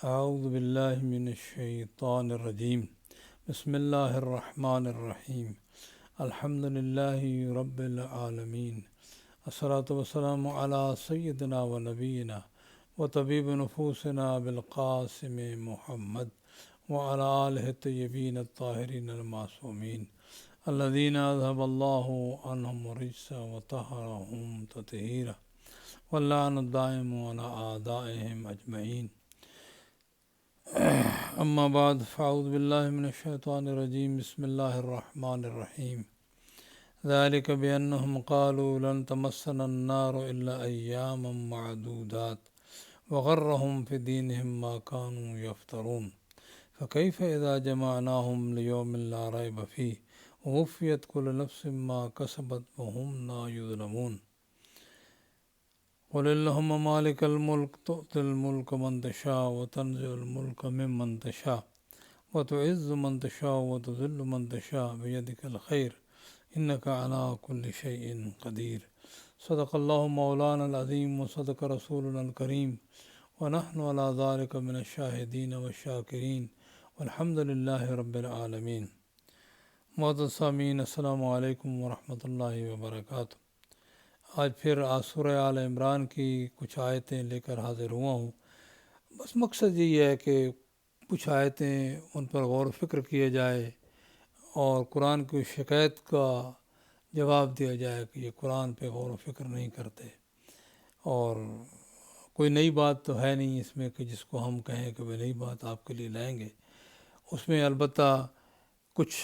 اعوذ باللہ من الشیطان الرجیم بسم اللہ الرحمن الرحیم الحمد للہ رب العالمین الصلاۃ والسلام علی سیدنا و نبینا و طبیب نفوسنا بالقاسم محمد وعلی آلہ الطیبین الطاہرین المعصومین الذین اذهب اللہ عنہم الرجس وطہرہم تطہیرا واللعن الدائم علی اعدائہم اجمعین اما بعد فاعوذ باللہ من الشیطان الرجیم بسم اللہ الرحمن الرحیم ذلك بأنهم قالوا لن تمسنا النار إلا أياما معدودات وغرهم في دينهم ما كانوا يفترون فكيف إذا جمعناهم ليوم لا ريب فيه ووفيت كل نفس ما كسبت وهم لا يظلمون قل اللهم مالك الملك تؤتي الملك من تشاء وتنزع الملك ممن تشاء وتعز من تشاء وتذل من تشاء بيدك الخير إنك على كل شيء قدير صدق الله مولانا العظيم وصدق رسولنا الكريم ونحن على ذلك من الشاهدين والشاكرين والحمد لله رب العالمين معزز سامعین السلام علیکم ورحمۃ اللہ وبرکاتہ۔ آج پھر سورہ آل عمران کی کچھ آیتیں لے کر حاضر ہوا ہوں۔ بس مقصد یہی ہے کہ کچھ آیتیں ان پر غور و فکر کیا جائے اور قرآن کی شکایت کا جواب دیا جائے کہ یہ قرآن پہ غور و فکر نہیں کرتے، اور کوئی نئی بات تو ہے نہیں اس میں کہ جس کو ہم کہیں کہ وہ نئی بات آپ کے لیے لائیں گے۔ اس میں البتہ کچھ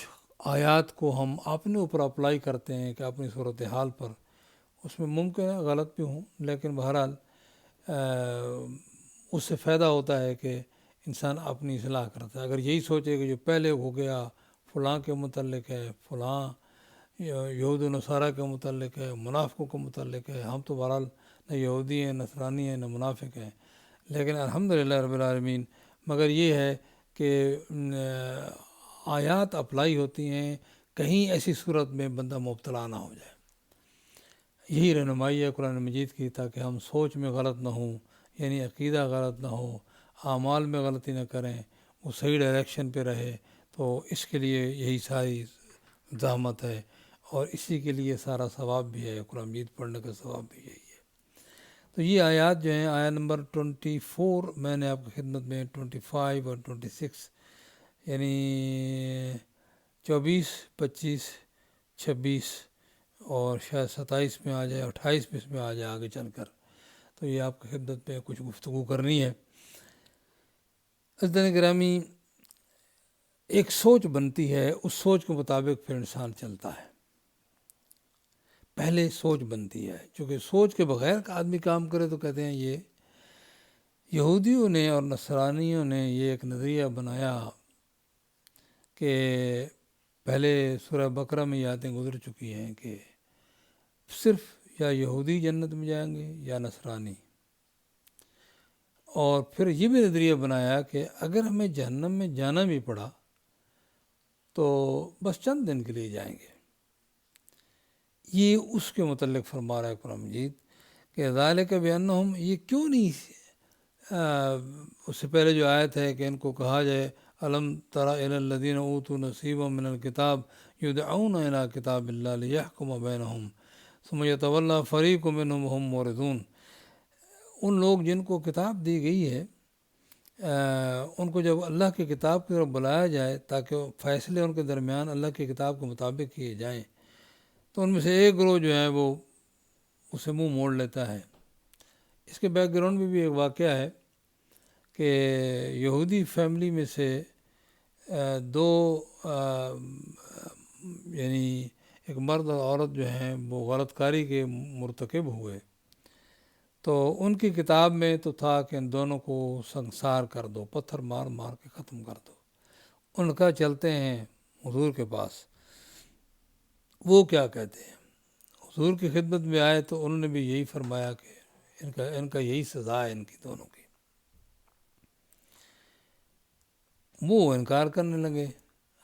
آیات کو ہم اپنے اوپر اپلائی کرتے ہیں کہ اپنی صورتحال پر، اس میں ممکن ہے غلط بھی ہوں، لیکن بہرحال اس سے فائدہ ہوتا ہے کہ انسان اپنی اصلاح کرتا ہے۔ اگر یہی سوچے کہ جو پہلے ہو گیا فلاں کے متعلق ہے، فلاں یہود و نصارہ کے متعلق ہے، منافقوں کے متعلق ہے، ہم تو بہرحال نہ یہودی ہیں، نصرانی ہیں، نہ منافق ہیں، لیکن الحمدللہ رب العالمین مگر یہ ہے کہ آیات اپلائی ہوتی ہیں، کہیں ایسی صورت میں بندہ مبتلا نہ ہو جائے۔ یہی رہنمائی ہے قرآن مجید کی، تاکہ ہم سوچ میں غلط نہ ہوں، یعنی عقیدہ غلط نہ ہو، اعمال میں غلطی نہ کریں، وہ صحیح ڈائریکشن پہ رہے۔ تو اس کے لیے یہی ساری زحمت ہے، اور اسی کے لیے سارا ثواب بھی ہے، قرآن مجید پڑھنے کا ثواب بھی یہی ہے۔ تو یہ آیات جو ہیں، آیت نمبر 24 میں نے آپ کی خدمت میں 25 اور 26 یعنی 24، 25، 26 اور شاید 27 میں آ جائے، 28 میں اس میں آ جائے آگے چل کر، تو یہ آپ کی خدمت میں کچھ گفتگو کرنی ہے۔ عزیزان گرامی، ایک سوچ بنتی ہے، اس سوچ کے مطابق پھر انسان چلتا ہے۔ پہلے سوچ بنتی ہے، چونکہ سوچ کے بغیر کا آدمی کام کرے تو کہتے ہیں یہ یہودیوں نے اور نصرانیوں نے یہ ایک نظریہ بنایا کہ پہلے سورہ بقرہ میں یہ آیتیں گزر چکی ہیں کہ صرف یا یہودی جنت میں جائیں گے یا نصرانی، اور پھر یہ بھی نظریہ بنایا کہ اگر ہمیں جہنم میں جانا بھی پڑا تو بس چند دن کے لیے جائیں گے۔ یہ اس کے متعلق فرما رہا ہے قرآن مجید کہ ذالک بانہم، یہ کیوں نہیں اس سے پہلے جو آیت ہے کہ ان کو کہا جائے الم تر الی الذین اوتوا نصیبا من الکتاب یدعون الی کتاب اللہ لیحکم بینہم ثم یتولی فریق منہم وہم معرضون۔ ان لوگ جن کو کتاب دی گئی ہے، ان کو جب اللہ کی کتاب کی طرف بلایا جائے تاکہ فیصلے ان کے درمیان اللہ کی کتاب کے مطابق کیے جائیں، تو ان میں سے ایک گروہ جو ہے وہ اسے منہ موڑ لیتا ہے۔ اس کے بیک گراؤنڈ میں بھی ایک واقعہ ہے کہ یہودی فیملی میں سے دو یعنی ایک مرد اور عورت جو ہیں وہ غلط کاری کے مرتکب ہوئے، تو ان کی کتاب میں تو تھا کہ ان دونوں کو سنسار کر دو، پتھر مار مار کے ختم کر دو۔ ان کا چلتے ہیں حضور کے پاس، وہ کیا کہتے ہیں؟ حضور کی خدمت میں آئے تو انہوں نے بھی یہی فرمایا کہ ان کا یہی سزا ہے ان کی دونوں کی۔ وہ انکار کرنے لگے،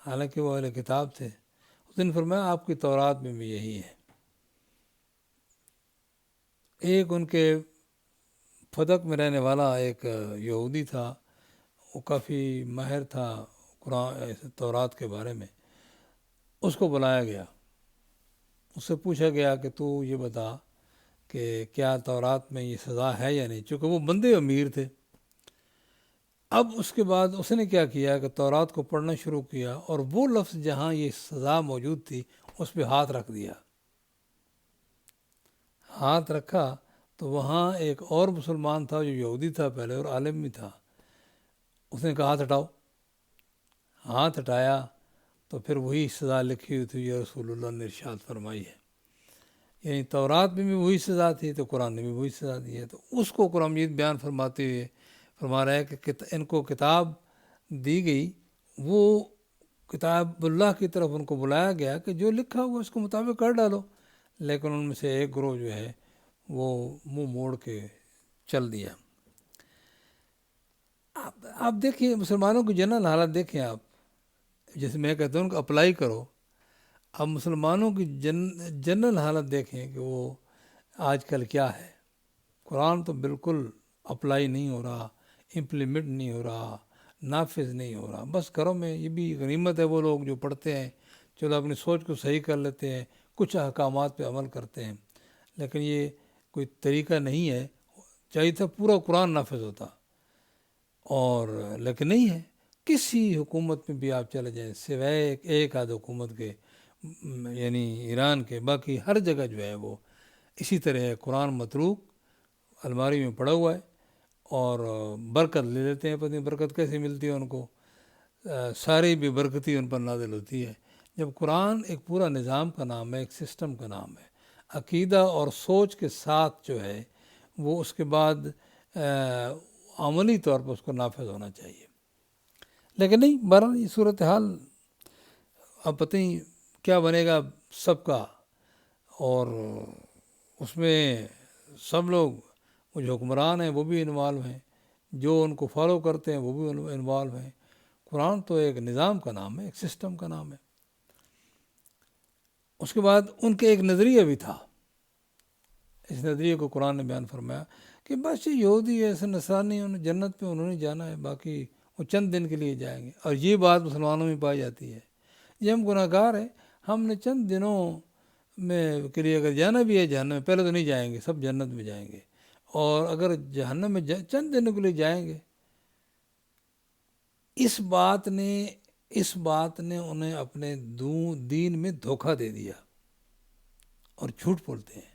حالانکہ وہ اہل کتاب تھے۔ اس نے فرمایا آپ کی تورات میں بھی یہی ہے۔ ایک ان کے فدق میں رہنے والا ایک یہودی تھا، وہ کافی ماہر تھا قرآن تورات کے بارے میں، اس کو بلایا گیا، اس سے پوچھا گیا کہ تو یہ بتا کہ کیا تورات میں یہ سزا ہے یا نہیں، چونکہ وہ بندے امیر تھے۔ اب اس کے بعد اس نے کیا کیا کہ تورات کو پڑھنا شروع کیا، اور وہ لفظ جہاں یہ سزا موجود تھی اس پہ ہاتھ رکھ دیا، ہاتھ رکھا تو وہاں ایک اور مسلمان تھا جو یہودی تھا پہلے اور عالم بھی تھا، اس نے کہا ہاتھ ہٹاؤ، ہاتھ ہٹایا تو پھر وہی سزا لکھی ہوئی تھی یہ رسول اللہ نے ارشاد فرمائی ہے، یعنی تورات میں بھی وہی سزا تھی تو قرآن نے بھی وہی سزا دی ہے۔ تو اس کو قرآن مجید بیان فرماتے ہوئے فرما رہا ہے کہ ان کو کتاب دی گئی، وہ کتاب اللہ کی طرف ان کو بلایا گیا کہ جو لکھا ہوا اس کے مطابق کر ڈالو، لیکن ان میں سے ایک گروہ جو ہے وہ منہ موڑ کے چل دیا۔ آپ دیکھیں مسلمانوں کی جنرل حالت دیکھیں آپ، جیسے میں کہتا ہوں کہ اپلائی کرو، اب مسلمانوں کی جنرل حالت دیکھیں کہ وہ آج کل کیا ہے۔ قرآن تو بالکل اپلائی نہیں ہو رہا، امپلیمنٹ نہیں ہو رہا، نافذ نہیں ہو رہا، بس گھروں میں یہ بھی غنیمت ہے وہ لوگ جو پڑھتے ہیں، چلو اپنی سوچ کو صحیح کر لیتے ہیں، کچھ احکامات پہ عمل کرتے ہیں، لیکن یہ کوئی طریقہ نہیں ہے، چاہیے تھا پورا قرآن نافذ ہوتا، اور لیکن نہیں ہے۔ کسی حکومت میں بھی آپ چلے جائیں سوائے ایک آدھ حکومت کے، یعنی ایران کے، باقی ہر جگہ جو ہے وہ اسی طرح ہے، قرآن متروک الماری میں پڑا ہوا ہے، اور برکت لے لیتے ہیں، پتہ نہیں برکت کیسے ملتی ہے ان کو، ساری بھی برکتی ان پر نازل ہوتی ہے، جب قرآن ایک پورا نظام کا نام ہے، ایک سسٹم کا نام ہے، عقیدہ اور سوچ کے ساتھ جو ہے وہ اس کے بعد عملی طور پر اس کو نافذ ہونا چاہیے، لیکن نہیں، بہرحال یہ صورتحال اب پتہ نہیں کیا بنے گا سب کا، اور اس میں سب لوگ، وہ جو حکمران ہیں وہ بھی انوالو ہیں، جو ان کو فالو کرتے ہیں وہ بھی انوالو ہیں۔ قرآن تو ایک نظام کا نام ہے، ایک سسٹم کا نام ہے۔ اس کے بعد ان کے ایک نظریہ بھی تھا، اس نظریے کو قرآن نے بیان فرمایا کہ بس یہ یہودی ایسے نصرانی انہوں جنت پہ انہوں نے جانا ہے، باقی وہ چند دن کے لیے جائیں گے، اور یہ بات مسلمانوں میں پائی جاتی ہے، یہ ہم گناہ گار ہیں، ہم نے چند دنوں میں کے لیے اگر جانا بھی ہے جہنم میں، پہلے تو نہیں جائیں گے، سب جنت میں جائیں گے، اور اگر جہنم میں چند دنوں کے لیے جائیں گے۔ اس بات نے انہیں اپنے دین میں دھوکہ دے دیا اور جھوٹ بولتے ہیں۔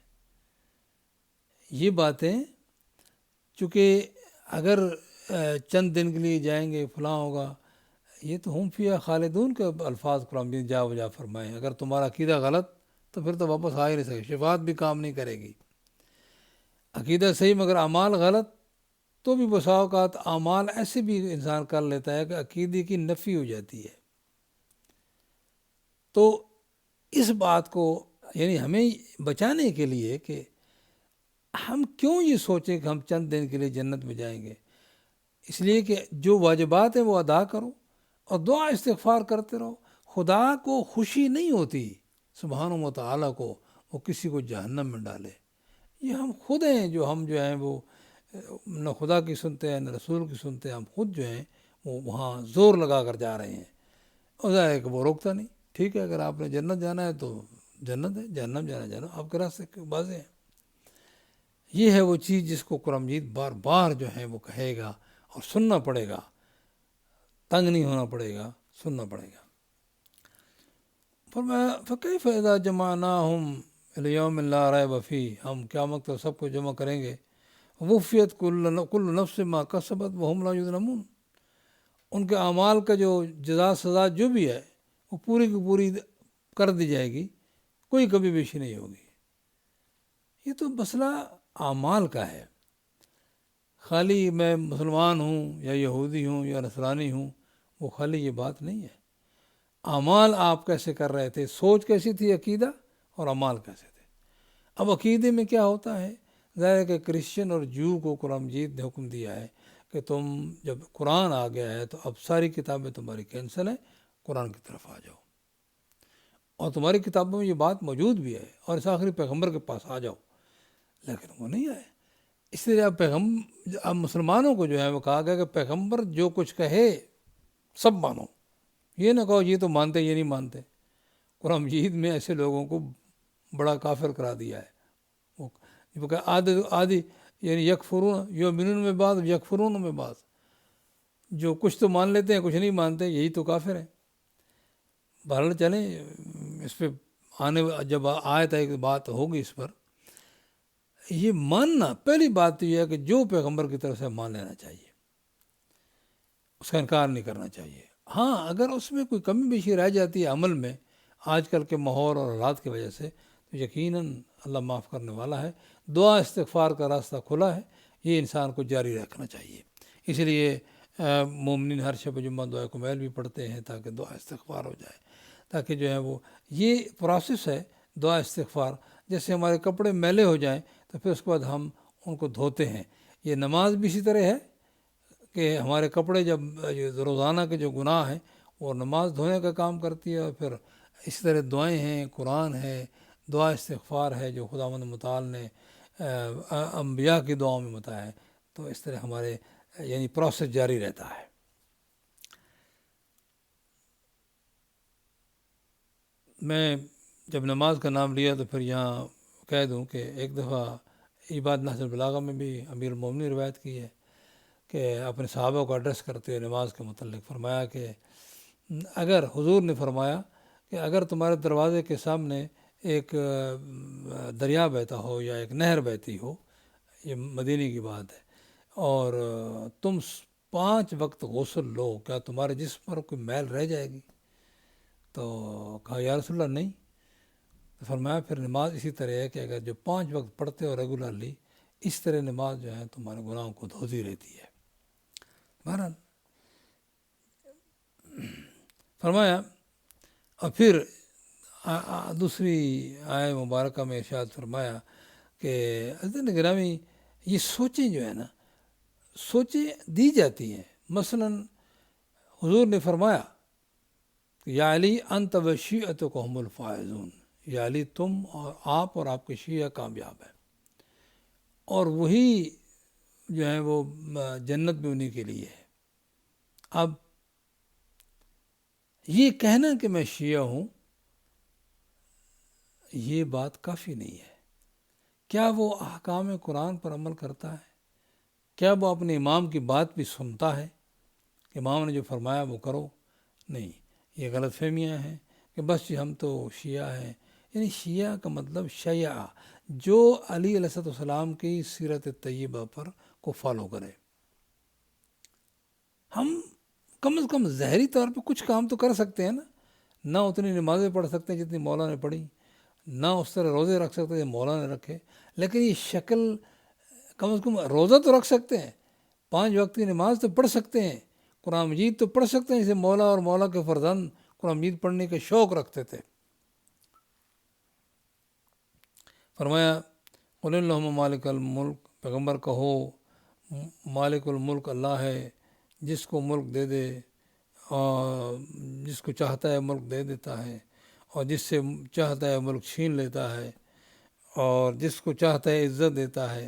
یہ باتیں چونکہ اگر چند دن کے لیے جائیں گے فلاں ہوگا، یہ تو ہم فیہا خالدون کے الفاظ قرآن میں جا بجا فرمائے، اگر تمہارا عقیدہ غلط تو پھر تو واپس آ ہی نہیں سکے، شفاعت بھی کام نہیں کرے گی، عقیدہ صحیح مگر اعمال غلط، تو بھی بسا اوقات اعمال ایسے بھی انسان کر لیتا ہے کہ عقیدے کی نفی ہو جاتی ہے۔ تو اس بات کو یعنی ہمیں بچانے کے لیے کہ ہم کیوں یہ سوچیں کہ ہم چند دن کے لیے جنت میں جائیں گے، اس لیے کہ جو واجبات ہیں وہ ادا کرو اور دعا استغفار کرتے رہو۔ خدا کو خوشی نہیں ہوتی سبحانہ و تعالیٰ کو وہ کسی کو جہنم میں ڈالے، یہ ہم خود ہیں جو ہیں وہ نہ خدا کی سنتے ہیں نہ رسول کی سنتے ہیں، ہم خود جو ہیں وہ وہاں زور لگا کر جا رہے ہیں، اور ظاہر ہے کہ وہ روکتا نہیں۔ ٹھیک ہے، اگر آپ نے جنت جانا ہے تو جنت ہے، جہنم جانا ہے جانا، آپ کے راستے واضح ہیں۔ یہ ہے وہ چیز جس کو قرآن مجید بار بار جو ہے وہ کہے گا اور سننا پڑے گا، تنگ نہیں ہونا پڑے گا، سننا پڑے گا۔ فرمایا فکیف اذا جمعناہم الیوم لا ریب فیہ، ہم قیامت کو سب کو جمع کریں گے، وفیت کل نفس ما کسبت وہم لا یظلمون، ان کے اعمال کا جو جزا سزا جو بھی ہے وہ پوری کی پوری کر دی جائے گی، کوئی کبھی بیشی نہیں ہوگی۔ یہ تو مسئلہ اعمال کا ہے، خالی میں مسلمان ہوں یا یہودی ہوں یا نصرانی ہوں، وہ خالی یہ بات نہیں ہے۔ اعمال آپ کیسے کر رہے تھے، سوچ کیسی تھی، عقیدہ اور اعمال کیسے تھے۔ اب عقیدے میں کیا ہوتا ہے، ظاہر ہے کہ کرسچن اور جو کو قرآن مجید نے حکم دیا ہے کہ تم جب قرآن آ گیا ہے تو اب ساری کتابیں تمہاری کینسل ہیں، قرآن کی طرف آ جاؤ، اور تمہاری کتابوں میں یہ بات موجود بھی ہے، اور اس آخری پیغمبر کے پاس آ جاؤ، لیکن وہ نہیں آئے۔ اس لیے اب مسلمانوں کو جو ہے وہ کہا گیا کہ پیغمبر جو کچھ کہے سب مانو، یہ نہ کہو یہ تو مانتے یہ نہیں مانتے۔ قرآن مجید میں ایسے لوگوں کو بڑا کافر کرا دیا ہے۔ وہ آدھی یعنی یکفرون یؤمنون میں بعض یکفرون میں بعض، جو کچھ تو مان لیتے ہیں کچھ نہیں مانتے، یہی تو کافر ہے۔ بہرحال چلیں اس پہ جب آیت ایک بات ہوگی اس پر، یہ ماننا پہلی بات تو یہ ہے کہ جو پیغمبر کی طرف سے مان لینا چاہیے، اس کا انکار نہیں کرنا چاہیے۔ ہاں اگر اس میں کوئی کمی بیشی رہ جاتی ہے عمل میں آج کل کے ماحول اور حالات کی وجہ سے، تو یقیناً اللہ معاف کرنے والا ہے۔ دعا استغفار کا راستہ کھلا ہے، یہ انسان کو جاری رکھنا چاہیے۔ اس لیے مومنین ہر شب جمعہ دعا کمیل بھی پڑھتے ہیں تاکہ دعا استغفار ہو جائے، تاکہ جو ہے وہ یہ پروسیس ہے دعا استغفار۔ جیسے ہمارے کپڑے میلے ہو جائیں تو پھر اس کے بعد ہم ان کو دھوتے ہیں، یہ نماز بھی اسی طرح ہے کہ ہمارے کپڑے جب روزانہ کے جو گناہ ہیں وہ نماز دھونے کا کام کرتی ہے، اور پھر اسی طرح دعائیں ہیں، قرآن ہے، دعا استغفار ہے جو خداوند متعال نے انبیاء کی دعاؤں میں بتایا ہے۔ تو اس طرح ہمارے یعنی پروسیس جاری رہتا ہے۔ میں جب نماز کا نام لیا تو پھر یہاں کہہ دوں کہ ایک دفعہ یہ بات نہج البلاغہ میں بھی امیر المومنین روایت کی ہے کہ اپنے صحابہ کو ایڈریس کرتے ہوئے نماز کے متعلق فرمایا کہ اگر حضور نے فرمایا کہ اگر تمہارے دروازے کے سامنے ایک دریا بہتا ہو یا ایک نہر بہتی ہو، یہ مدینے کی بات ہے، اور تم 5 وقت غسل لو، کیا تمہارے جسم پر کوئی میل رہ جائے گی؟ تو کہا یا رسول اللہ نہیں۔ تو فرمایا پھر نماز اسی طرح ہے کہ اگر جو 5 وقت پڑھتے ہو ریگولرلی، اس طرح نماز جو ہے تمہارے گناہوں کو دھوتی رہتی ہے۔ بہرحال فرمایا، اور پھر دوسری آیت مبارکہ میں ارشاد فرمایا کہ حضرت گرامی یہ سوچیں جو ہے نا، سوچیں دی جاتی ہیں۔ مثلا حضور نے فرمایا کہ یا علی انت و شیعتکم الفائزون، یا علی تم اور آپ کے شیعہ کامیاب ہیں، اور وہی جو ہے وہ جنت بھی انہی کے لیے ہے۔ اب یہ کہنا کہ میں شیعہ ہوں، یہ بات کافی نہیں ہے۔ کیا وہ احکام قرآن پر عمل کرتا ہے؟ کیا وہ اپنے امام کی بات بھی سنتا ہے؟ امام نے جو فرمایا وہ کرو؟ نہیں، یہ غلط فہمیاں ہیں کہ بس جی ہم تو شیعہ ہیں۔ یعنی شیعہ کا مطلب شیعہ، جو علی علیہ السلام کی سیرت طیبہ پر کو فالو کرے۔ ہم کم از کم ظاہری طور پہ کچھ کام تو کر سکتے ہیں نا، نہ اتنی نمازیں پڑھ سکتے ہیں جتنی مولا نے پڑھی، نہ اس طرح روزے رکھ سکتے ہیں مولا نے رکھے، لیکن یہ شکل کم از کم روزہ تو رکھ سکتے ہیں، 5 وقت کی نماز تو پڑھ سکتے ہیں، قرآن مجید تو پڑھ سکتے ہیں، جسے مولا اور مولا کے فرزند قرآن مجید پڑھنے کے شوق رکھتے تھے۔ فرمایا قل اللہم مالک الملک، پیغمبر کہو مالک الملک اللہ ہے جس کو ملک دے دے، اور جس کو چاہتا ہے ملک دے دیتا ہے، اور جس سے چاہتا ہے ملک چھین لیتا ہے، اور جس کو چاہتا ہے عزت دیتا ہے،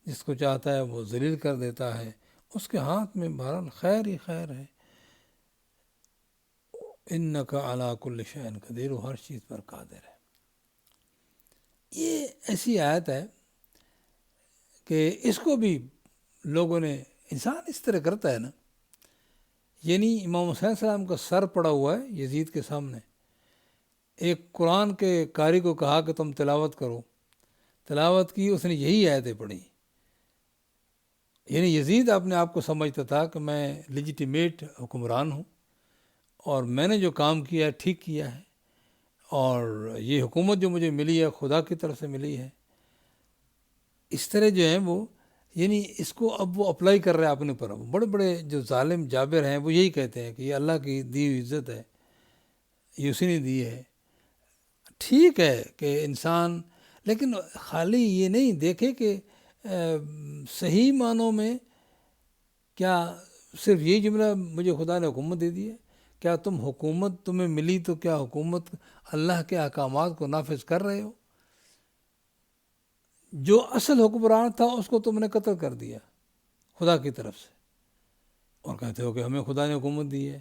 جس کو چاہتا ہے وہ ذلیل کر دیتا ہے، اس کے ہاتھ میں بہرحال خیر ہی خیر ہے۔ انک علی کل شیء قدیر، وہ ہر چیز پر قادر ہے۔ یہ ایسی آیت ہے کہ اس کو بھی لوگوں نے، انسان اس طرح کرتا ہے نا، یعنی امام حسین السلام کا سر پڑا ہوا ہے یزید کے سامنے، ایک قرآن کے قاری کو کہا کہ تم تلاوت کرو، تلاوت کی، اس نے یہی آیتیں پڑھی۔ یعنی یزید اپنے آپ کو سمجھتا تھا کہ میں لیجیٹیمیٹ حکمران ہوں، اور میں نے جو کام کیا ہے ٹھیک کیا ہے، اور یہ حکومت جو مجھے ملی ہے خدا کی طرف سے ملی ہے۔ اس طرح جو ہے وہ، یعنی اس کو اب وہ اپلائی کر رہے ہیں اپنے پر۔ بڑے بڑے جو ظالم جابر ہیں وہ یہی کہتے ہیں کہ یہ اللہ کی دی ہوئی عزت ہے، یہ اسی نے دی ہے۔ ٹھیک ہے کہ انسان، لیکن خالی یہ نہیں دیکھے کہ صحیح معنوں میں کیا صرف یہی جملہ مجھے خدا نے حکومت دے دی ہے؟ کیا حکومت تمہیں ملی تو کیا حکومت اللہ کے احکامات کو نافذ کر رہے ہو؟ جو اصل حکمران تھا اس کو تم نے قتل کر دیا خدا کی طرف سے، اور کہتے ہو کہ ہمیں خدا نے حکومت دی ہے۔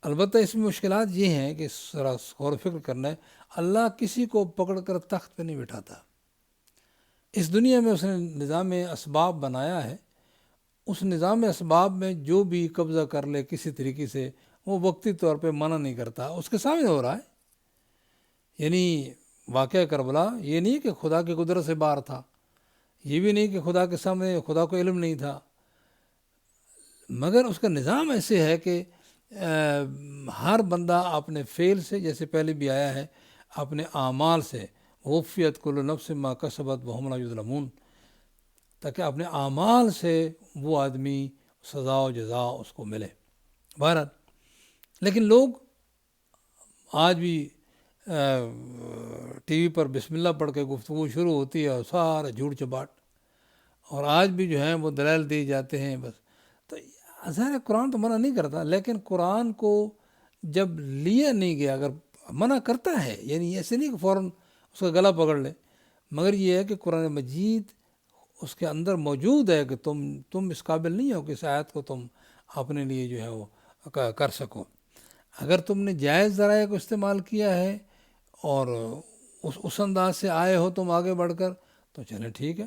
البتہ اس میں مشکلات یہ ہیں کہ ذرا غور و فکر کرنا ہے، اللہ کسی کو پکڑ کر تخت پہ نہیں بٹھاتا۔ اس دنیا میں اس نے نظام اسباب بنایا ہے، اس نظام اسباب میں جو بھی قبضہ کر لے کسی طریقے سے وہ وقتی طور پہ منع نہیں کرتا، اس کے سامنے ہو رہا ہے۔ یعنی واقعہ کربلا یہ نہیں کہ خدا کی قدرت سے باہر تھا، یہ بھی نہیں کہ خدا کے سامنے خدا کو علم نہیں تھا، مگر اس کا نظام ایسے ہے کہ ہر بندہ اپنے فعل سے، جیسے پہلے بھی آیا ہے، اپنے اعمال سے، وفیت کل نفس ما کسبت وہم لا یظلمون، تاکہ اپنے اعمال سے وہ آدمی سزا و جزا اس کو ملے۔ بہرحال لیکن لوگ آج بھی ٹی وی پر بسم اللہ پڑھ کے گفتگو شروع ہوتی ہے اور سارا جھوٹ چپاٹ، اور آج بھی جو ہیں وہ دلائل دیے جاتے ہیں بس۔ تو ظاہر قرآن تو منع نہیں کرتا، لیکن قرآن کو جب لیا نہیں گیا، اگر منع کرتا ہے یعنی ایسے نہیں کہ فوراً اس کا گلا پکڑ لے، مگر یہ ہے کہ قرآن مجید اس کے اندر موجود ہے کہ تم اس قابل نہیں ہو کہ اس آیت کو تم اپنے لیے جو ہے وہ کر سکو۔ اگر تم نے جائز ذرائع کو استعمال کیا ہے اور اس انداز سے آئے ہو تم آگے بڑھ کر، تو چلیں ٹھیک ہے،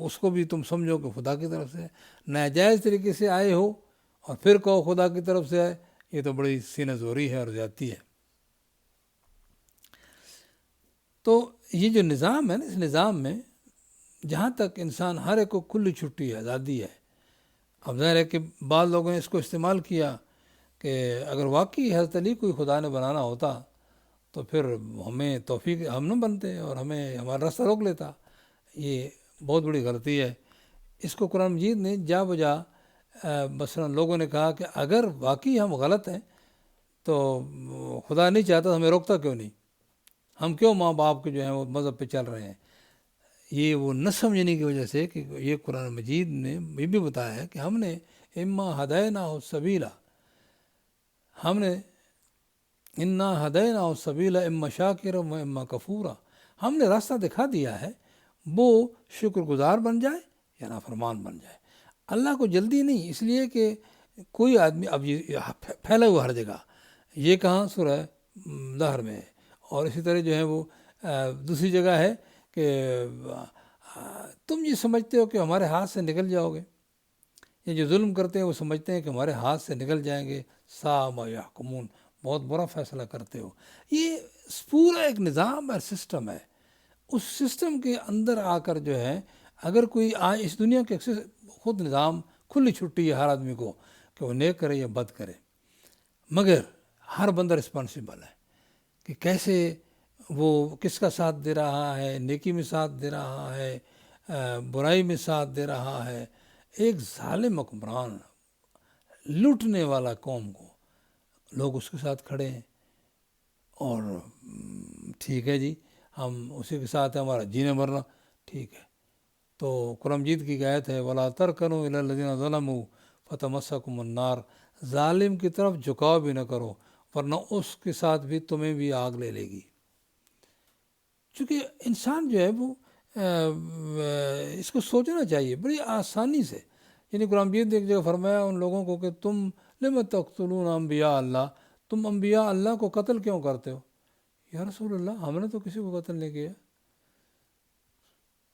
اس کو بھی تم سمجھو کہ خدا کی طرف سے ہے۔ ناجائز طریقے سے آئے ہو اور پھر کہو خدا کی طرف سے آئے، یہ تو بڑی سینہ زوری ہے اور زیادتی ہے۔ تو یہ جو نظام ہے نا، اس نظام میں جہاں تک انسان ہر ایک کو کھلی چھٹی ہے، آزادی ہے۔ اب ظاہر ہے کہ بعض لوگوں نے اس کو استعمال کیا کہ اگر واقعی حضرت علی کوئی خدا نے بنانا ہوتا تو پھر ہمیں توفیق ہم نہ بنتے اور ہمیں ہمارا راستہ روک لیتا۔ یہ بہت بڑی غلطی ہے۔ اس کو قرآن مجید نے جا بجا مثلا لوگوں نے کہا کہ اگر واقعی ہم غلط ہیں تو خدا نہیں چاہتا تو ہمیں روکتا کیوں نہیں، ہم کیوں ماں باپ کے جو ہیں وہ مذہب پہ چل رہے ہیں۔ یہ وہ نہ سمجھنے کی وجہ سے کہ یہ قرآن مجید نے یہ بھی بتایا ہے کہ ہم نے اما ہدینا السبیلا، ہم نے انا ہدینا السبیلا اما شاکرا و اما کفورا، ہم نے راستہ دکھا دیا ہے، وہ شکر گزار بن جائے یا نافرمان بن جائے۔ اللہ کو جلدی نہیں، اس لیے کہ کوئی آدمی اب یہ پھیلا ہوا ہر جگہ، یہ کہاں سورہ دہر میں ہے، اور اسی طرح جو ہے وہ دوسری جگہ ہے کہ تم یہ سمجھتے ہو کہ ہمارے ہاتھ سے نکل جاؤ گے، یہ جو ظلم کرتے ہیں وہ سمجھتے ہیں کہ ہمارے ہاتھ سے نکل جائیں گے، سا ما یحکمون، بہت برا فیصلہ کرتے ہو۔ یہ پورا ایک نظام اور سسٹم ہے، اس سسٹم کے اندر آ کر جو ہے اگر کوئی اس دنیا کے خود نظام کھلی چھٹی ہے ہر آدمی کو کہ وہ نیک کرے یا بد کرے، مگر ہر بندہ رسپانسیبل ہے کہ کیسے وہ کس کا ساتھ دے رہا ہے، نیکی میں ساتھ دے رہا ہے، برائی میں ساتھ دے رہا ہے۔ ایک ظالم حکمران لوٹنے والا قوم کو لوگ اس کے ساتھ کھڑے ہیں، اور ٹھیک ہے جی ہم اسی کے ساتھ ہیں، ہمارا جینے مرنا ٹھیک ہے۔ تو قرآن مجید کی آیت ہے وَلَا تَرْكَنُوا إِلَى الَّذِينَ ظَلَمُوا فَتَمَسَّكُمُ النَّارُ، ظالم کی طرف جھکاؤ بھی نہ کرو ورنہ اس کے ساتھ بھی تمہیں بھی آگ لے لے گی۔ چونکہ انسان جو ہے وہ اس کو سوچنا چاہیے بڑی آسانی سے۔ یعنی قرآن مجید نے ایک جگہ فرمایا ان لوگوں کو کہ تم لم تقتلون انبیاء اللہ، تم انبیاء اللہ کو قتل کیوں کرتے ہو؟ یا رسول اللہ ہم نے تو کسی کو قتل نہیں کیا۔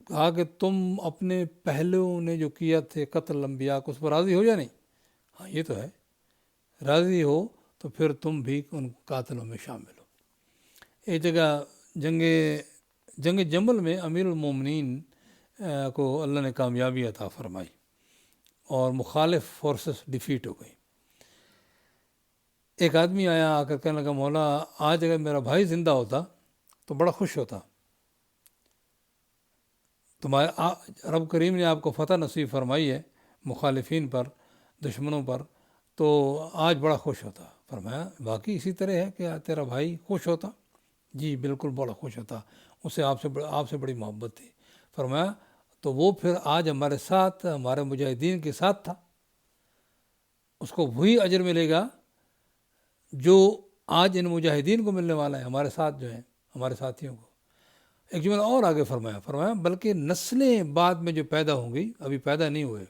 کہا کہ تم اپنے پہلوؤں نے جو کیا تھے قتل انبیاء کو، اس پر راضی ہو یا نہیں؟ ہاں یہ تو ہے، راضی ہو تو پھر تم بھی ان قاتلوں میں شامل ہو۔ ایک جگہ جنگ جمل میں امیر المومنین کو اللہ نے کامیابی عطا فرمائی اور مخالف فورسز ڈیفیٹ ہو گئی۔ ایک آدمی آیا آ کر کہنے لگا مولا آج اگر میرا بھائی زندہ ہوتا تو بڑا خوش ہوتا، تمہارے رب کریم نے آپ کو فتح نصیب فرمائی ہے مخالفین پر، دشمنوں پر، تو آج بڑا خوش ہوتا۔ فرمایا واقعی اسی طرح ہے کہ تیرا بھائی خوش ہوتا؟ جی بالکل بڑا خوش ہوتا، اسے آپ سے بڑی محبت تھی۔ فرمایا تو وہ پھر آج ہمارے ساتھ ہمارے مجاہدین کے ساتھ تھا، اس کو وہی اجر ملے گا جو آج ان مجاہدین کو ملنے والا ہے، ہمارے ساتھ جو ہیں ہمارے ساتھیوں کو۔ ایک جملہ اور آگے فرمایا بلکہ نسلیں بعد میں جو پیدا ہوں گی، ابھی پیدا نہیں ہوئے،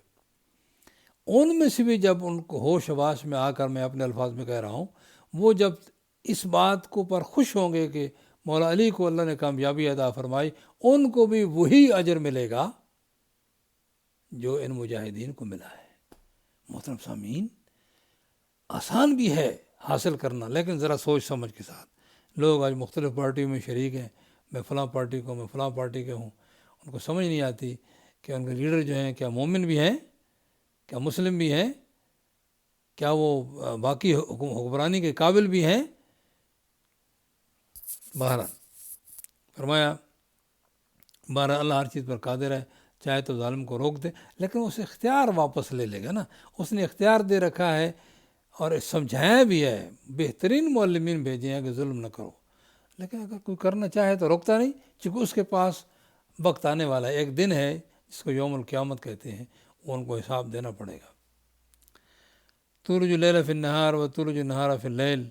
ان میں سے بھی جب ان کو ہوش حواس میں آ کر، میں اپنے الفاظ میں کہہ رہا ہوں، وہ جب اس بات کو پر خوش ہوں گے کہ مولا علی کو اللہ نے کامیابی عطا فرمائی، ان کو بھی وہی اجر ملے گا جو ان مجاہدین کو ملا ہے۔ محترم سامعین، آسان بھی ہے حاصل کرنا، لیکن ذرا سوچ سمجھ کے ساتھ۔ لوگ آج مختلف پارٹیوں میں شریک ہیں، میں فلاں پارٹی کو، میں فلاں پارٹی کے ہوں، ان کو سمجھ نہیں آتی کہ ان کے لیڈر جو ہیں کیا مومن بھی ہیں، کیا مسلم بھی ہیں، کیا وہ باقی حکمرانی کے قابل بھی ہیں۔ بہرحال فرمایا بہرحال اللہ ہر چیز پر قادر ہے، چاہے تو ظالم کو روک دے، لیکن اس اختیار واپس لے لے گا نا۔ اس نے اختیار دے رکھا ہے اور سمجھایا بھی ہے، بہترین معلمین بھیجے ہیں کہ ظلم نہ کرو، لیکن اگر کوئی کرنا چاہے تو روکتا نہیں، چونکہ اس کے پاس وقت آنے والا ہے، ایک دن ہے جس کو یوم القیامت کہتے ہیں، وہ ان کو حساب دینا پڑے گا۔ تولج اللیل فی النہار و تولج النہار فی اللیل،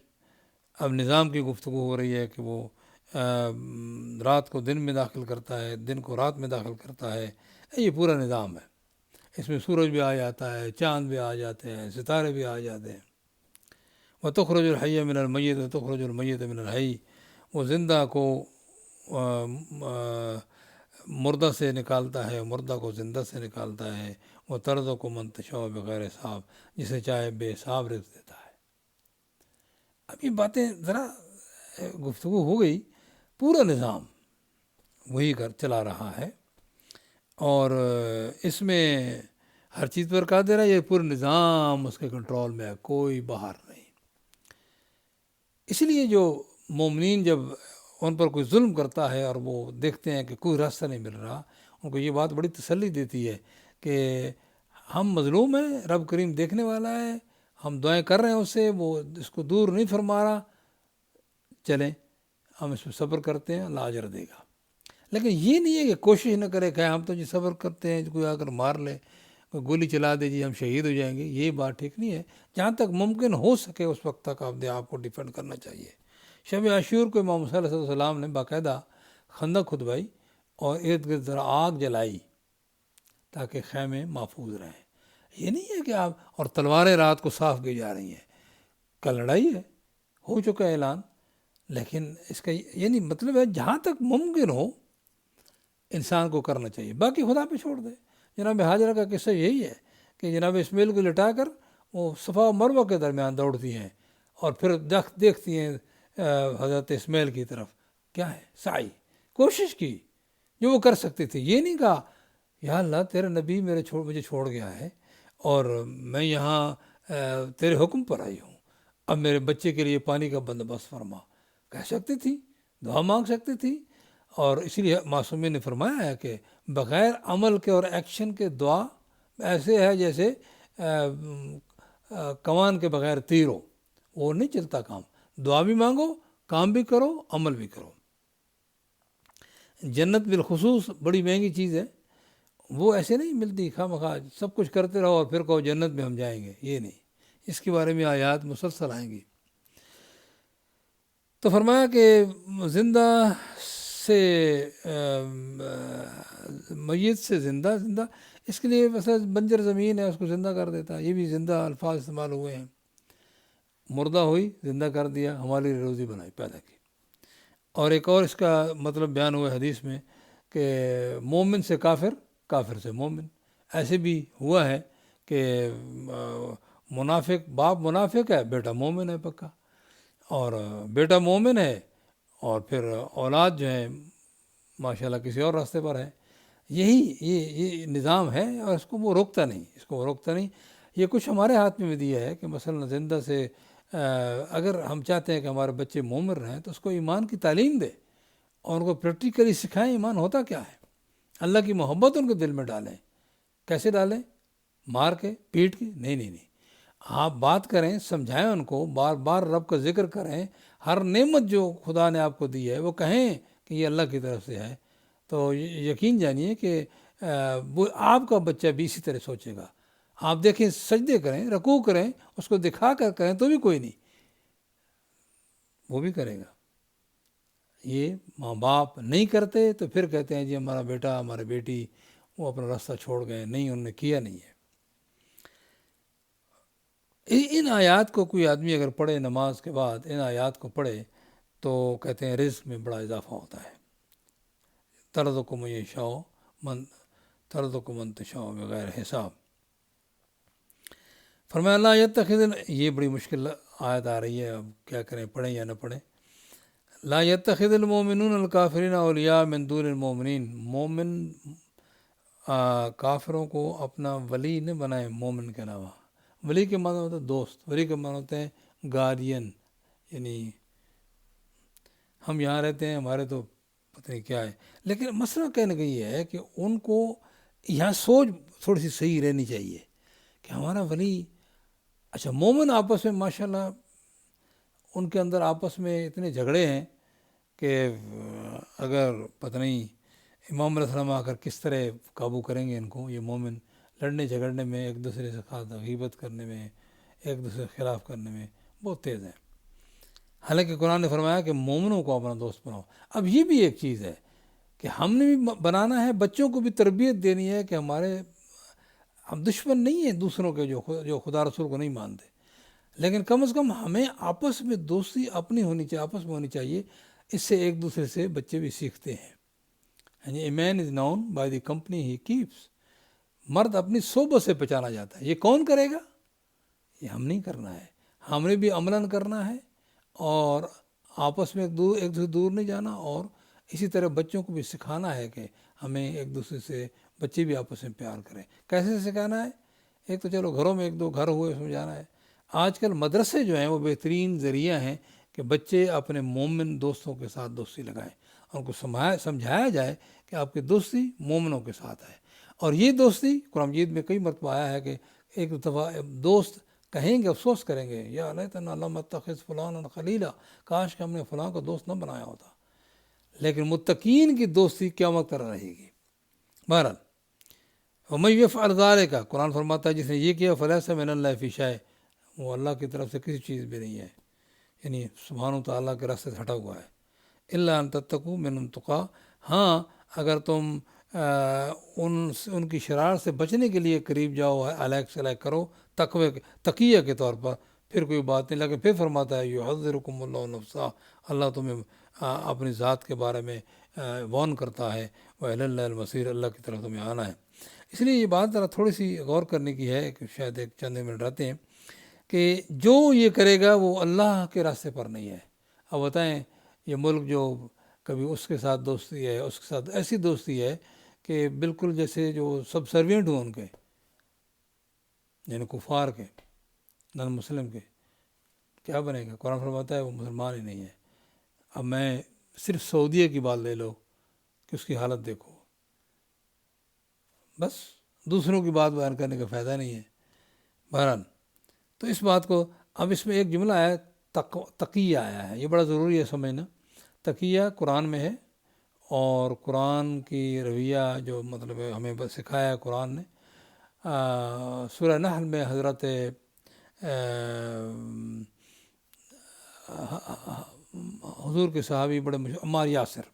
اب نظام کی گفتگو ہو رہی ہے کہ وہ رات کو دن میں داخل کرتا ہے، دن کو رات میں داخل کرتا ہے، یہ پورا نظام ہے۔ اس میں سورج بھی آ جاتا ہے، چاند بھی آ جاتے ہیں، ستارے بھی آ جاتے ہیں۔ وَتُخْرِجُ الْحَيَّ مِنَ الْمَيِّتِ وَتُخْرِجُ الْمَيِّتَ مِنَ الْحَيِّ، وہ زندہ کو مردہ سے نکالتا ہے، مردہ کو زندہ سے نکالتا ہے۔ وہ طرز کو منتشا بغیر حساب، جسے چاہے بے حساب رزق دیتا ہے۔ اب یہ باتیں ذرا گفتگو ہو گئی، پورا نظام وہی چلا رہا ہے، اور اس میں ہر چیز پر قادر ہے، یہ پورا نظام اس کے کنٹرول میں ہے، کوئی باہر نہیں۔ اس لیے جو مومنین جب ان پر کوئی ظلم کرتا ہے اور وہ دیکھتے ہیں کہ کوئی راستہ نہیں مل رہا، ان کو یہ بات بڑی تسلی دیتی ہے کہ ہم مظلوم ہیں، رب کریم دیکھنے والا ہے، ہم دعائیں کر رہے ہیں اس سے، وہ اس کو دور نہیں فرما رہا، چلیں ہم اس پہ صبر کرتے ہیں، اللہ اجر دے گا۔ لیکن یہ نہیں ہے کہ کوشش نہ کرے کہ ہم تو جی صبر کرتے ہیں، کوئی آ کر مار لے، کوئی گولی چلا دے جی ہم شہید ہو جائیں گے، یہ بات ٹھیک نہیں ہے۔ جہاں تک ممکن ہو سکے اس وقت تک اپنے آپ کو ڈیفینڈ کرنا چاہیے۔ شب عاشور کو امام صلی اللہ علیہ وسلم نے باقاعدہ خندق کھدوائی اور ارد گرد ذرا آگ جلائی تاکہ خیمے محفوظ رہیں۔ یہ نہیں ہے کہ آپ، اور تلواریں رات کو صاف کی جا رہی ہیں، کل لڑائی ہے، ہو چکا ہے اعلان، لیکن اس کا یہ نہیں مطلب ہے، جہاں تک ممکن ہو انسان کو کرنا چاہیے، باقی خدا پہ چھوڑ دے۔ جناب حاجرہ کا قصہ یہی ہے کہ جناب اسماعیل کو لٹا کر وہ صفا و مروہ کے درمیان دوڑتی ہیں اور پھر دیکھتی ہیں حضرت اسماعیل کی طرف، کیا ہے سعی، کوشش کی جو وہ کر سکتی تھی۔ یہ نہیں کہا یا اللہ تیرا نبی مجھے چھوڑ گیا ہے اور میں یہاں تیرے حکم پر آئی ہوں، اب میرے بچے کے لیے پانی کا بندوبست فرما، کہہ سکتی تھی، دعا مانگ سکتی تھی۔ اور اسی لیے معصومین نے فرمایا ہے کہ بغیر عمل کے اور ایکشن کے دعا ایسے ہے جیسے کمان کے بغیر تیر ہو، وہ نہیں چلتا کام۔ دعا بھی مانگو، کام بھی کرو، عمل بھی کرو۔ جنت بالخصوص بڑی مہنگی چیز ہے، وہ ایسے نہیں ملتی خواہ سب کچھ کرتے رہو اور پھر کہو جنت میں ہم جائیں گے، یہ نہیں، اس کے بارے میں آیات مسلسل آئیں گی۔ تو فرمایا کہ زندہ سے میت سے زندہ اس کے لیے مثلا بنجر زمین ہے اس کو زندہ کر دیتا ہے، یہ بھی زندہ الفاظ استعمال ہوئے ہیں۔ مردہ ہوئی، زندہ کر دیا، ہماری روزی بنائی، پیدا کی۔ اور ایک اور اس کا مطلب بیان ہوا حدیث میں کہ مومن سے کافر، کافر سے مومن، ایسے بھی ہوا ہے کہ منافق، باپ منافق ہے، بیٹا مومن ہے پکا، اور بیٹا مومن ہے اور پھر اولاد جو ہے ماشاءاللہ کسی اور راستے پر ہے۔ یہ نظام ہے اور اس کو وہ روکتا نہیں، یہ کچھ ہمارے ہاتھ میں بھی دیا ہے کہ مثلا زندہ سے اگر ہم چاہتے ہیں کہ ہمارے بچے مومن رہیں تو اس کو ایمان کی تعلیم دے اور ان کو پریکٹیکلی سکھائیں ایمان ہوتا کیا ہے، اللہ کی محبت ان کے دل میں ڈالیں۔ کیسے ڈالیں؟ مار کے، پیٹ کے؟ نہیں، آپ بات کریں، سمجھائیں ان کو، بار بار رب کا ذکر کریں، ہر نعمت جو خدا نے آپ کو دی ہے وہ کہیں کہ یہ اللہ کی طرف سے ہے، تو یقین جانیے کہ وہ آپ کا بچہ بھی اسی طرح سوچے گا۔ آپ دیکھیں، سجدے کریں، رکوع کریں، اس کو دکھا کر کریں تو بھی کوئی نہیں، وہ بھی کرے گا۔ یہ ماں باپ نہیں کرتے تو پھر کہتے ہیں جی ہمارا بیٹا ہماری بیٹی وہ اپنا راستہ چھوڑ گئے، نہیں انہوں نے کیا نہیں ہے۔ ان آیات کو کوئی آدمی اگر پڑھے نماز کے بعد، ان آیات کو پڑھے تو کہتے ہیں رزق میں بڑا اضافہ ہوتا ہے۔ ترزق من یشاء من ترزق من تشاء بغیر حساب۔ فرمایا اللہ یتخذ، یہ بڑی مشکل آیت آ رہی ہے، اب کیا کریں، پڑھیں یا نہ پڑھیں۔ لا یتخذ المؤمنون الکافرین اولیاء من دون المؤمنین، مومن کافروں کو اپنا ولی نہ بنائیں مومن کے علاوہ۔ ولی کے معنی ہوتا ہے دوست، ولی کے معنی ہوتے ہیں گارڈین، یعنی ہم یہاں رہتے ہیں ہمارے تو پتہ نہیں کیا ہے، لیکن مسئلہ کہنے کا یہ ہے کہ ان کو یہاں سوچ تھوڑی سی صحیح رہنی چاہیے کہ ہمارا ولی، اچھا مومن آپس میں ماشاءاللہ ان کے اندر آپس میں اتنے جھگڑے ہیں کہ اگر پتہ نہیں امام علیہ السلام آ کر کس طرح قابو کریں گے ان کو، یہ مومن لڑنے جھگڑنے میں، ایک دوسرے سے خاص غیبت کرنے میں، ایک دوسرے کے خلاف کرنے میں بہت تیز ہیں۔ حالانکہ قرآن نے فرمایا کہ مومنوں کو اپنا دوست بناؤ۔ اب یہ بھی ایک چیز ہے کہ ہم نے بھی بنانا ہے، بچوں کو بھی تربیت دینی ہے کہ ہم دشمن نہیں ہیں دوسروں کے جو خدا رسول کو نہیں مانتے، لیکن کم از کم ہمیں آپس میں دوستی اپنی ہونی چاہیے، آپس میں ہونی چاہیے، اس سے ایک دوسرے سے بچے بھی سیکھتے ہیں۔ یعنی a man is known by the company he keeps, مرد اپنی صحبت سے پہچانا جاتا ہے۔ یہ کون کرے گا؟ یہ ہم نہیں کرنا ہے، ہم نے بھی عملاً کرنا ہے، اور آپس میں ایک دوسرے دور نہیں جانا، اور اسی طرح بچوں کو بھی سکھانا ہے کہ ہمیں ایک دوسرے سے، بچے بھی آپس میں پیار کریں۔ کیسے سکھانا ہے؟ ایک تو چلو گھروں میں ایک دو گھر ہوئے سمجھانا ہے۔ آج کل مدرسے جو ہیں وہ بہترین ذریعہ ہیں کہ بچے اپنے مومن دوستوں کے ساتھ دوستی لگائیں، ان کو سمجھایا جائے کہ آپ کی دوستی مومنوں کے ساتھ ہے۔ اور یہ دوستی قرآن مجید میں کئی مرتبہ آیا ہے کہ ایک دفعہ دوست کہیں گے، افسوس کریں گے، یا لیتنا لم اتخذ فلانا خلیلا، کاش کہ ہم نے فلاں کو دوست نہ بنایا ہوتا۔ لیکن متقین کی دوستی قیامت تک رہے گی۔ بہرحال وَمَن يَفْعَلْ ذَلِكَ، قرآن فرماتا ہے جس نے یہ کیا فَلَيْسَ مِنَ اللَّهِ فِي شَيْءٍ، وہ اللہ کی طرف سے کسی چیز بھی نہیں ہے، یعنی سبحانہ تعالیٰ کے راستے سے ہٹا ہوا ہے۔ إِلَّا أَن تَتَّقُوا مِنْهُمْ تُقَىٰ، ہاں اگر تم ان کی شرارت سے بچنے کے لیے قریب جاؤ، علیک سلیک کرو تقیہ کے طور پر، پھر کوئی بات نہیں۔ لیکن پھر فرماتا ہے یحذرکم اللہ نفسہ، اللہ تمہیں اپنی ذات کے بارے میں وارن کرتا ہے، وإلی اللہ المصیر، اللہ کی طرف تمہیں آنا ہے۔ اس لیے یہ بات ذرا تھوڑی سی غور کرنے کی ہے کہ شاید ایک چند منٹ رہتے ہیں کہ جو یہ کرے گا وہ اللہ کے راستے پر نہیں ہے۔ اب بتائیں یہ ملک جو کبھی اس کے ساتھ دوستی ہے، اس کے ساتھ ایسی دوستی ہے کہ بالکل جیسے جو سب سروینٹ ہوں ان کے، یعنی کفار کے، نان مسلم کے، کیا بنے گا؟ قرآن فرماتا ہے وہ مسلمان ہی نہیں ہے۔ اب میں صرف سعودیہ کی بات لے لو کہ اس کی حالت دیکھو، بس دوسروں کی بات بیان کرنے کا فائدہ نہیں ہے۔ بہرحال تو اس بات کو، اب اس میں ایک جملہ ہے تقیہ آیا ہے، یہ بڑا ضروری ہے سمجھنا۔ تقیہ قرآن میں ہے، اور قرآن کی رویہ جو مطلب ہمیں سکھایا ہے قرآن نے، سورہ نحل میں حضرت حضور کے صحابی بڑے عمار یاسر،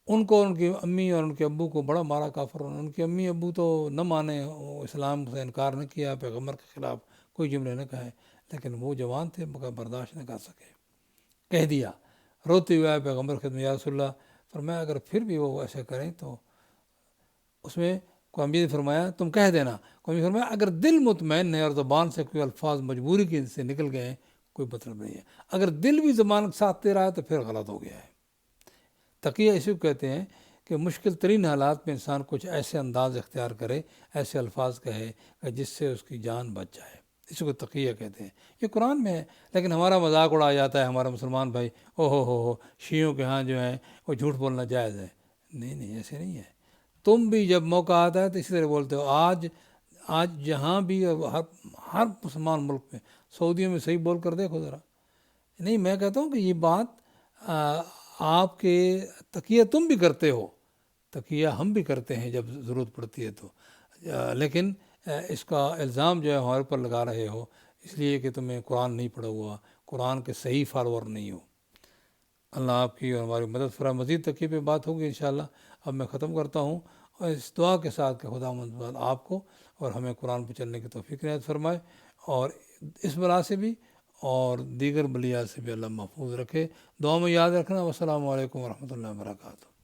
ان کو ان کی امی اور ان کے ابو کو بڑا مارا کافر، ان کے امی ابو تو نہ مانے، اسلام سے انکار نہ کیا، پیغمبر کے خلاف کوئی جملے نہ کہے، لیکن وہ جوان تھے مگر برداشت نہ کر سکے، کہہ دیا، روتے ہوئے آئے پیغمبر خدمت، یا رسول اللہ، فرمایا اگر پھر بھی وہ ایسے کریں تو اس میں قرآن نے فرمایا تم کہہ دینا، قرآن نے فرمایا اگر دل مطمئن ہے اور زبان سے کوئی الفاظ مجبوری کے سے نکل گئے ہیں کوئی مطلب نہیں ہے، اگر دل بھی زبان کے ساتھ دے رہا ہے تو پھر غلط ہو گیا ہے۔ تقیہ اسی کو کہتے ہیں کہ مشکل ترین حالات میں انسان کچھ ایسے انداز اختیار کرے، ایسے الفاظ کہے کہ جس سے اس کی جان بچ جائے، اسی کو تقیہ کہتے ہیں۔ یہ قرآن میں ہے، لیکن ہمارا مذاق اڑایا جاتا ہے ہمارا مسلمان بھائی، او ہو شیعوں کے ہاں جو ہے وہ جھوٹ بولنا جائز ہے۔ نہیں ایسے نہیں ہے، تم بھی جب موقع آتا ہے تو اسی طرح بولتے ہو۔ آج جہاں بھی ہر مسلمان ملک میں، سعودیوں میں صحیح بول کر دیکھو ذرا۔ نہیں، میں کہتا ہوں کہ یہ بات آپ کے تقیہ تم بھی کرتے ہو، تقیہ ہم بھی کرتے ہیں جب ضرورت پڑتی ہے تو، لیکن اس کا الزام جو ہے ہمارے اوپر لگا رہے ہو اس لیے کہ تمہیں قرآن نہیں پڑھا ہوا، قرآن کے صحیح فالوور نہیں ہو۔ اللہ آپ کی اور ہماری مدد فرمائے۔ مزید تقی پہ بات ہوگی انشاءاللہ۔ اب میں ختم کرتا ہوں اور اس دعا کے ساتھ کہ خداوند آپ کو اور ہمیں قرآن پہ چلنے کی توفیق عنایت فرمائے، اور اس بلا سے بھی اور دیگر بلیات سے بھی اللہ محفوظ رکھے۔ دعا میں یاد رکھنا۔ والسلام علیکم ورحمۃ اللہ وبرکاتہ۔